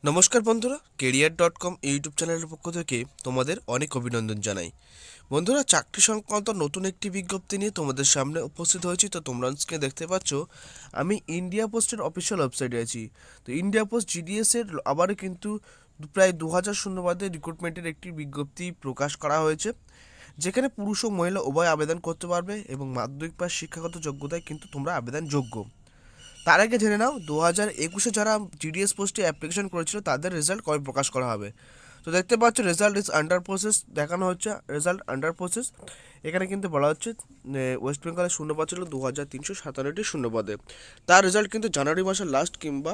নমস্কার বন্ধুরা, career.com YouTube চ্যানেলের পক্ষ থেকে তোমাদের অনেক অভিনন্দন জানাই। বন্ধুরা, চাকরি সংক্রান্ত নতুন একটি বিজ্ঞপ্তি নিয়ে তোমাদের সামনে উপস্থিত হয়েছি। তো তোমরা স্ক্রিনে দেখতে পাচ্ছ আমি ইন্ডিয়া পোস্টের অফিসিয়াল ওয়েবসাইটে আছি। তো ইন্ডিয়া পোস্ট GDS এর আবারও কিন্তু প্রায় 2000 শূন্যপদে রিক্রুটমেন্টের একটি বিজ্ঞপ্তি প্রকাশ করা হয়েছে, যেখানে পুরুষ ও মহিলা উভয় আবেদন করতে পারবে এবং মাধ্যমিক পাস শিক্ষাগত যোগ্যতায় কিন্তু তোমরা আবেদন যোগ্য। তার আগে জেনে নাও 2021-এ যারা GDS পোস্টে অ্যাপ্লিকেশন করেছিল তাদের রেজাল্ট কবে প্রকাশ করা হবে। তো দেখতে পাচ্ছ রেজাল্ট ইজ আন্ডার প্রসেস দেখানো হচ্ছে, রেজাল্ট আন্ডার প্রসেস। এখানে কিন্তু বলা হচ্ছে ওয়েস্ট বেঙ্গলের শূন্যপদ ছিল 2397টি শূন্যপদে। তার রেজাল্ট কিন্তু জানুয়ারি মাসের লাস্ট কিংবা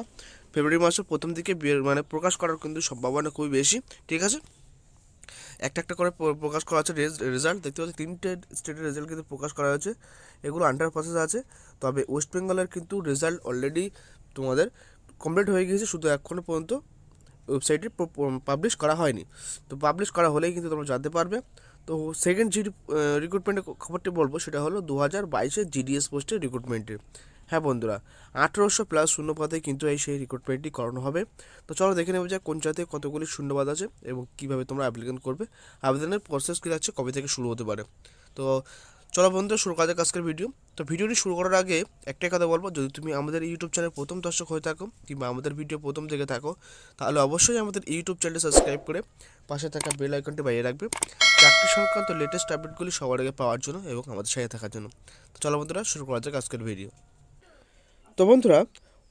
ফেব্রুয়ারি মাসের প্রথম দিকে মানে প্রকাশ করার কিন্তু সম্ভাবনা খুবই বেশি। ঠিক আছে, একটা একটা করে প্রকাশ করা হচ্ছে রেজাল্ট। দেখতে পাচ্ছি 3টে স্টেটের রেজাল্ট কিন্তু প্রকাশ করা হয়েছে, এগুলো আন্ডার প্রসেস আছে। তবে ওয়েস্ট বেঙ্গলের কিন্তু রেজাল্ট অলরেডি তোমাদের কমপ্লিট হয়ে গিয়েছে, শুধু এখনও পর্যন্ত ওয়েবসাইটে পাবলিশ করা হয়নি। তো পাবলিশ করা হলেই কিন্তু তোমরা জানতে পারবে। তো সেকেন্ড যে রিক্রুটমেন্টের খবরটি বলবো সেটা হলো 2022-এর GDS পোস্টের রিক্রুটমেন্টের। হ্যাঁ বন্ধুরা, 1800+ শূন্যপদে কিন্তু সেই রিক্রুটমেন্টটি করানো হবে। তো চলো দেখে নেবো যে কোন জায়গাতে কতগুলি শূন্যপদ আছে এবং কীভাবে তোমরা অ্যাপ্লিকেশন করবে, আবেদনের প্রসেস কী আছে, কবে থেকে শুরু হতে পারে। তো চলো বন্ধুরা, শুরু করা যাক আজকের ভিডিও। তো ভিডিওটি শুরু করার আগে একটাই কথা বলবো, যদি তুমি আমাদের ইউটিউব চ্যানেল প্রথম দর্শক হয়ে থাকো কিংবা আমাদের ভিডিও প্রথম দেখে থাকো, তাহলে অবশ্যই আমাদের ইউটিউব চ্যানেলটি সাবস্ক্রাইব করে পাশে থাকা বেল আইকনটি বাজিয়ে রাখবে চাকরি সংক্রান্ত লেটেস্ট আপডেটগুলি সবার আগে পাওয়ার জন্য এবং আমাদের সাথে থাকার জন্য। তো চলো বন্ধুরা, শুরু করা যাক আজকের ভিডিও। তো বন্ধুরা,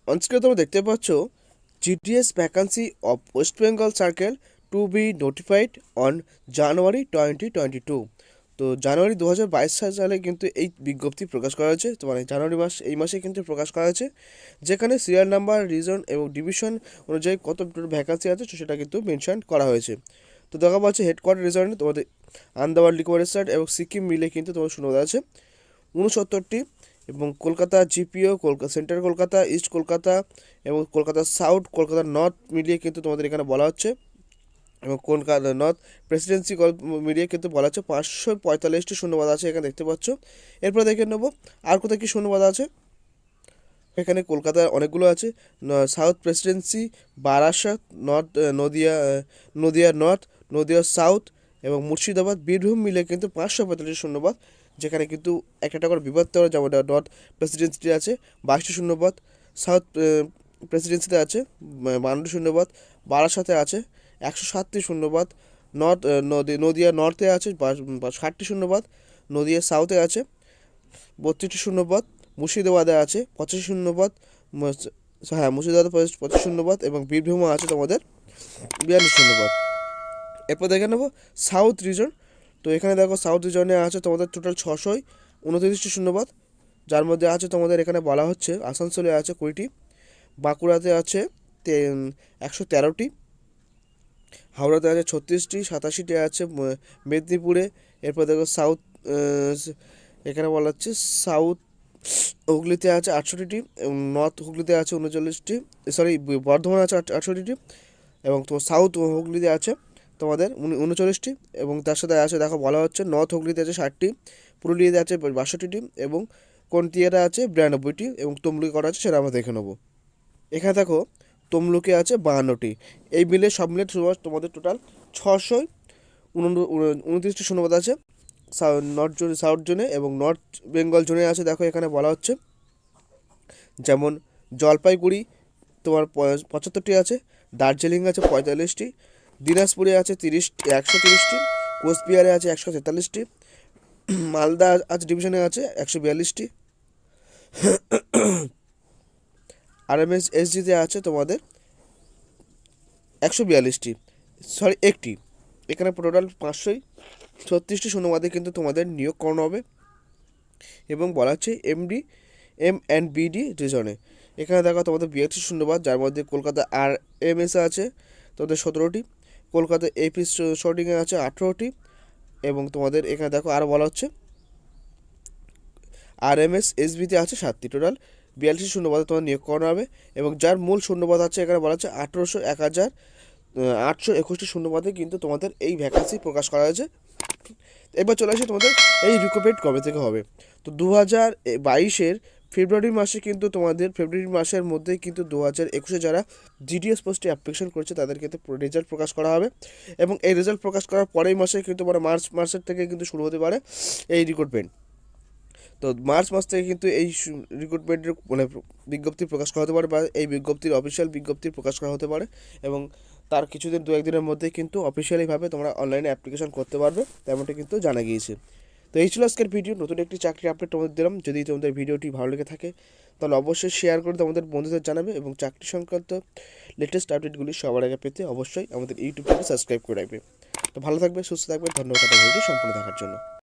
অনস্ক্রিনে তোমরা দেখতে পাচ্ছ GDS vacancy of West Bengal circle to be notified on January 2022। তো জানুয়ারি 2022 সালে কিন্তু এই বিজ্ঞপ্তি প্রকাশ করা হয়েছে। তো মানে জানুয়ারি মাস, এই মাসে কিন্তু প্রকাশ করা হয়েছে, যেখানে সিরিয়াল নাম্বার, রিজন এবং ডিভিশন অনুযায়ী কত ভ্যাকান্সি আছে সেটা কিন্তু মেনশন করা হয়েছে। তো দেখা পাচ্ছে হেডকোয়ার্টার রিজনে তোমাদের আন্দামান লিকোরেসার্ট এবং সিকিম মিলে কিন্তু তোমার শূন্যপদ আছে 69টি, এবং Kolkata GPO, Kolkata central Kolkata, east Kolkata এবং কলকাতা সাউথ, কলকাতা নর্থ মিলিয়ে কিন্তু তোমাদের এখানে বলা হচ্ছে, এবং কলকাতা নর্থ প্রেসিডেন্সি মিলিয়ে কিন্তু বলা হচ্ছে 545টি শূন্যপদ আছে এখানে দেখতে পাচ্ছ। এরপর দেখে নেবো আর কোথায় কী শূন্যপদ আছে। এখানে কলকাতার অনেকগুলো আছে, south Presidency, Barasat, north Nadia north, Nadia south এবং মুর্শিদাবাদ, বীরভূম মিলে কিন্তু 545 শূন্যপদ, যেখানে কিন্তু একটা করে বিভক্ত করা, যেমন নর্থ প্রেসিডেন্সিতে আছে 22টি শূন্যপদ, সাউথ প্রেসিডেন্সিতে আছে 52টি শূন্যপদ, বারাসাতে আছে 107টি শূন্যপদ, নর্থ নদিয়া নর্থে আছে 60টি শূন্যপদ, নদিয়া সাউথে আছে 32টি শূন্যপদ, মুর্শিদাবাদে আছে 85 শূন্যপদ, হ্যাঁ মুর্শিদাবাদে 25 শূন্যপদ এবং বীরভূমে আছে তোমাদের 42 শূন্যপদ। এরপর দেখে নেবো সাউথ রিজন। তো এখানে দেখো সাউথ রিজনে আছে তোমাদের টোটাল 629টি শূন্যপদ, যার মধ্যে আছে তোমাদের এখানে বলা হচ্ছে আসানসোলে আছে 20টি, বাঁকুড়াতে আছে 113টি, হাওড়াতে আছে 36টি, 87টি আছে মেদিনীপুরে। এরপর দেখো সাউথ, এখানে বলা হচ্ছে সাউথ হুগলিতে আছে 68টি এবং নর্থ হুগলিতে আছে 39টি, সরি বর্ধমানে আছে 68টি, এবং তোমার সাউথ হুগলিতে আছে তোমাদের 39টি, এবং তার সাথে আছে দেখো বলা হচ্ছে নর্থ হুগলিতে আছে 60টি, পুরুলিয়াতে আছে 62টি এবং কোনটিয়াতে আছে 92টি, এবং তমলুকে করা আছে সেটা আমরা দেখে নেবো। এখানে দেখো তমলুকে আছে 52টি। এই মিলে সব মিলে তোমাদের টোটাল 629টি শূন্যপদ আছে নর্থ জোনে, সাউথ জোনে এবং নর্থ বেঙ্গল জোনে আছে। দেখো এখানে বলা হচ্ছে যেমন জলপাইগুড়ি তোমার 75টি আছে, দার্জিলিং আছে 45টি, দিনাজপুরে আছে 130টি, কোচবিহারে আছে 143টি, মালদা আছে ডিভিশনে আছে 142টি, RMSSGতে আছে তোমাদের 142টি, সরি একটি। এখানে টোটাল 536টি শূন্যপদে কিন্তু তোমাদের নিয়োগ করানো হবে, এবং বলা হচ্ছে MD/MNBD রিজনে। এখানে দেখো তোমাদের 82 শূন্যপদ, যার মধ্যে কলকাতা RMS আছে তোমাদের 17টি, কলকাতা AP শর্টিংয়ে আছে 18টি, এবং তোমাদের এখানে দেখো আরও বলা হচ্ছে RMSSBতে আছে 7টি। টোটাল 42 শূন্যপদে তোমার নিয়োগ করানো হবে, এবং যার মূল শূন্যপদ আছে এখানে বলা হচ্ছে 18,821টি শূন্যপদে কিন্তু তোমাদের এই ভ্যাকান্সি প্রকাশ করা হয়েছে। এবার চলে আসে তোমাদের এই রিক্রুটমেন্ট কবে থেকে হবে। তো 2022-এর ফেব্রুয়ারি মাসে কিন্তু তোমাদের ফেব্রুয়ারি মাসের মধ্যেই কিন্তু 2021-এ যারা GDS পোস্টে অ্যাপ্লিকেশন করছে তাদের ক্ষেত্রে রেজাল্ট প্রকাশ করা হবে, এবং এই রেজাল্ট প্রকাশ করার পরেই মাসে কিন্তু মানে মার্চ মাসের থেকে কিন্তু শুরু হতে পারে এই রিক্রুটমেন্ট। তো মার্চ মাস থেকে কিন্তু এই রিক্রুটমেন্টের মানে বিজ্ঞপ্তি প্রকাশ করা হতে পারে, বা এই বিজ্ঞপ্তির অফিসিয়াল বিজ্ঞপ্তি প্রকাশ করা হতে পারে, এবং তার কিছুদিন 2-1 দিনের মধ্যেই কিন্তু অফিসিয়ালিভাবে তোমরা অনলাইনে অ্যাপ্লিকেশন করতে পারবে, তেমনটা কিন্তু জানা গিয়েছে। তো এই ছিল আজকের ভিডিও, নতুন একটি চাকরি আপডেট তোমাদের দিলাম। যদি তোমাদের ভিডিওটি ভালো লেগে থাকে তাহলে অবশ্যই শেয়ার করে তোমাদের বন্ধুদের জানাবে, এবং চাকরি সংক্রান্ত লেটেস্ট আপডেটগুলি সবার আগে পেতে অবশ্যই আমাদের ইউটিউব চ্যানেল সাবস্ক্রাইব করে রাখবে। তো ভালো থাকবে, সুস্থ থাকবে, ধন্যবাদ ভিডিওটি সম্পূর্ণ দেখার জন্য।